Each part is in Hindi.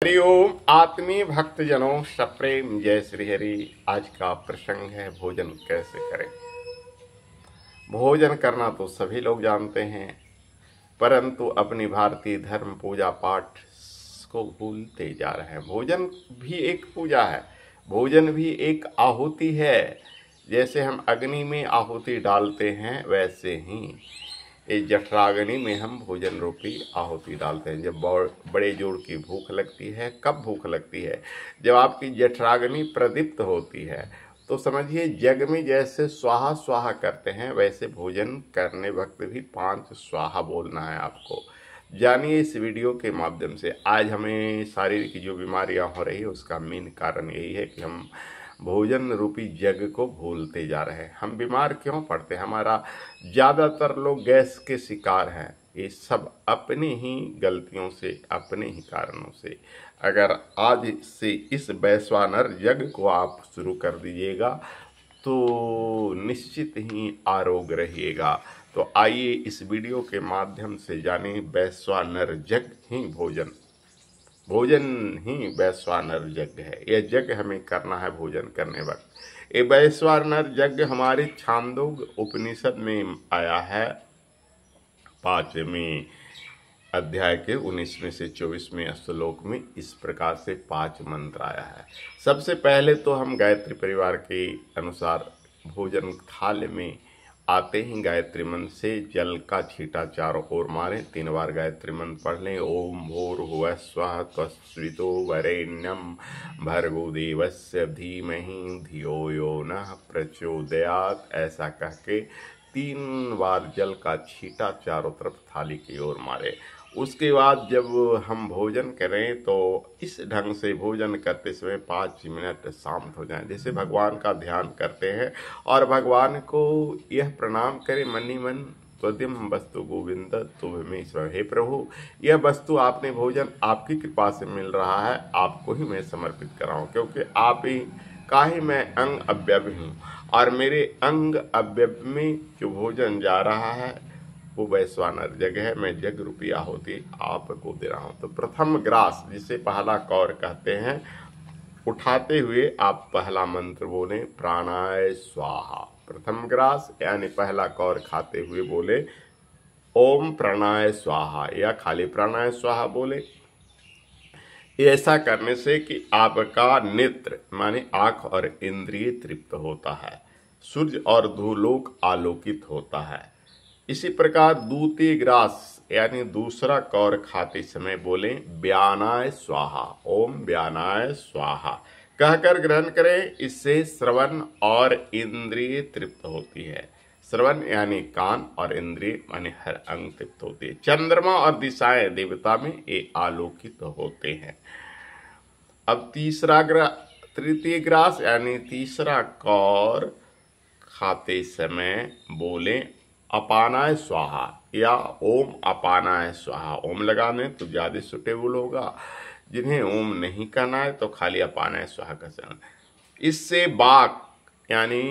हरिओम आत्मीय भक्तजनों सप्रेम जय श्री हरि। आज का प्रसंग है भोजन कैसे करें। भोजन करना तो सभी लोग जानते हैं, परंतु अपनी भारतीय धर्म पूजा पाठ को भूलते जा रहे हैं। भोजन भी एक पूजा है, भोजन भी एक आहुति है। जैसे हम अग्नि में आहुति डालते हैं, वैसे ही इस जठराग्नि में हम भोजन रूपी आहुति डालते हैं। जब बड़े जोर की भूख लगती है, कब भूख लगती है? जब आपकी जठराग्नि प्रदीप्त होती है, तो समझिए जग में जैसे स्वाहा स्वाहा करते हैं, वैसे भोजन करने वक्त भी 5 स्वाहा बोलना है आपको। जानिए इस वीडियो के माध्यम से। आज हमें शारीरिक जो बीमारियां हो रही है, उसका मेन कारण यही है कि हम भोजन रूपी जग को भूलते जा रहे हैं। हम बीमार क्यों पड़ते हैं? हमारा ज़्यादातर लोग गैस के शिकार हैं। ये सब अपनी ही गलतियों से, अपने ही कारणों से। अगर आज से इस वैश्वानर यज्ञ को आप शुरू कर दीजिएगा तो निश्चित ही आरोग्य रहिएगा। तो आइए इस वीडियो के माध्यम से जानें वैश्वानर यज्ञ ही भोजन ही वैश्वानर यज्ञ है। यह यज्ञ हमें करना है भोजन करने वक्त। ये वैश्वानर यज्ञ हमारे छांदोग्य उपनिषद में आया है। 5वें अध्याय के 19वें से 24वें श्लोक में इस प्रकार से 5 मंत्र आया है। सबसे पहले तो हम गायत्री परिवार के अनुसार भोजन थाल में आते ही गायत्री मंत्र से जल का छींटा चारों ओर मारें। 3 बार गायत्री मंत्र पढ़ लें। ओम भूर्भुवः स्वः तत्सवितो वरेण्यं भर्गो देवस्य धीमहि धियो यो नः प्रचोदयात्। ऐसा कह के 3 बार जल का छींटा चारों तरफ थाली की ओर मारे। उसके बाद जब हम भोजन करें तो इस ढंग से भोजन करते समय 5 मिनट शांत हो जाएं। जैसे भगवान का ध्यान करते हैं और भगवान को यह प्रणाम करें मनी मन त्वदिम वस्तु गोविंद तुभमें ईश्वर। हे प्रभु, यह वस्तु आपने भोजन आपकी कृपा से मिल रहा है, आपको ही मैं समर्पित कराऊं, क्योंकि आप ही का ही मैं अंग अवयव हूँ और मेरे अंग अवयव में जो भोजन जा रहा है वो वैश्वानर जग है। मैं जग रूपी आहुति आपको दे रहा हूँ। तो प्रथम ग्रास, जिसे पहला कौर कहते हैं, उठाते हुए आप पहला मंत्र बोले प्राणाय स्वाहा। प्रथम ग्रास यानी पहला कौर खाते हुए बोले ओम प्राणाय स्वाहा या खाली प्राणाय स्वाहा बोले। ऐसा करने से कि आपका नेत्र माने आंख और इंद्रिय तृप्त होता है, सूर्य और धूलोक आलोकित होता है। इसी प्रकार द्वितीय ग्रास यानी दूसरा कौर खाते समय बोले व्यानाय स्वाहा। ओम व्यानाय स्वाहा कहकर ग्रहण करें। इससे श्रवण और इंद्रिय तृप्त होती है। श्रवण यानी कान और इंद्रिय माने हर अंग तृप्त होती है। चंद्रमा और दिशाएं देवता में ये आलोकित होते हैं। अब तृतीय ग्रास यानी तीसरा कौर खाते समय बोले अपानाय स्वाहा या ओम अपानाय स्वाहा। ओम लगाने तो ज्यादा सुटेबल होगा। जिन्हें ओम नहीं करना है तो खाली अपानाय स्वाहा का चलन। इससे वाक यानी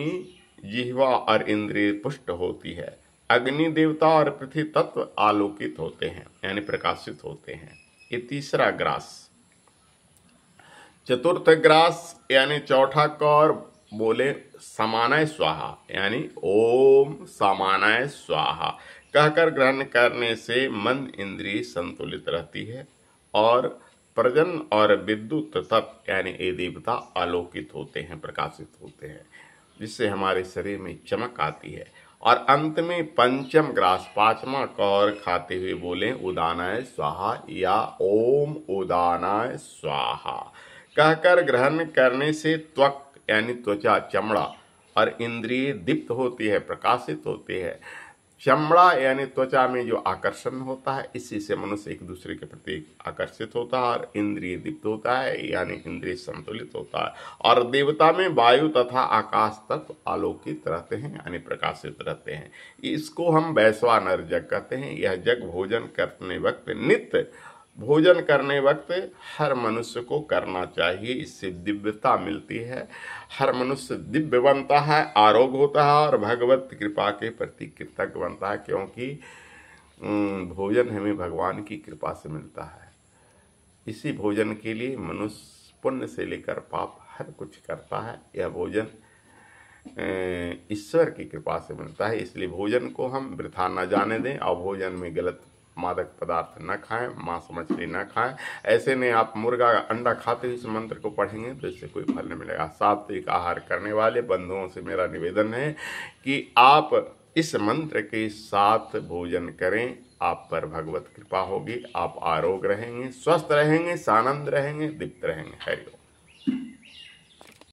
जिह्वा और इंद्रिय पुष्ट होती है। अग्नि देवता और पृथ्वी तत्व आलोकित होते हैं यानी प्रकाशित होते हैं। ये तीसरा ग्रास। चतुर्थ ग्रास यानी चौथा कौर बोले समानाय स्वाहा यानी ओम समानाय स्वाहा कहकर ग्रहण करने से मन इंद्रिय संतुलित रहती है और प्रजन और विद्युत तत्व यानी ये देवता आलोकित होते हैं, प्रकाशित होते हैं, जिससे हमारे शरीर में चमक आती है। और अंत में पंचम ग्रास 5वां कौर खाते हुए बोले उदानाय स्वाहा या ओम उदानाय स्वाहा कहकर ग्रहण करने से त्वक यानी त्वचा चमड़ा और इंद्रिय दीप्त होती है, प्रकाशित होती है। चमड़ा यानी त्वचा में जो आकर्षण होता है, इसी से मनुष्य एक दूसरे के प्रति आकर्षित होता है और इंद्रिय दीप्त होता है यानी इंद्रिय संतुलित होता है। और देवता में वायु तथा आकाश तत्व आलोकित रहते हैं यानी प्रकाशित रहते हैं। इसको हम वैश्वानर यज्ञ कहते हैं। यह यज्ञ भोजन करने वक्त, नित्य भोजन करने वक्त हर मनुष्य को करना चाहिए। इससे दिव्यता मिलती है, हर मनुष्य दिव्य बनता है, आरोग्य होता है और भगवत कृपा के प्रति कृतज्ञ बनता है, क्योंकि भोजन हमें भगवान की कृपा से मिलता है। इसी भोजन के लिए मनुष्य पुण्य से लेकर पाप हर कुछ करता है। यह भोजन ईश्वर की कृपा से मिलता है, इसलिए भोजन को हम वृथा न जाने दें और भोजन में गलत मादक पदार्थ न खाएं, मांस मछली न खाएं। ऐसे में आप मुर्गा अंडा खाते हुए इस मंत्र को पढ़ेंगे तो इससे कोई फल नहीं मिलेगा। सात्विक आहार करने वाले बंधुओं से मेरा निवेदन है कि आप इस मंत्र के साथ भोजन करें, आप पर भगवत कृपा होगी, आप आरोग्य रहेंगे, स्वस्थ रहेंगे, सानंद रहेंगे, दीप्त रहेंगे। हरि ओम।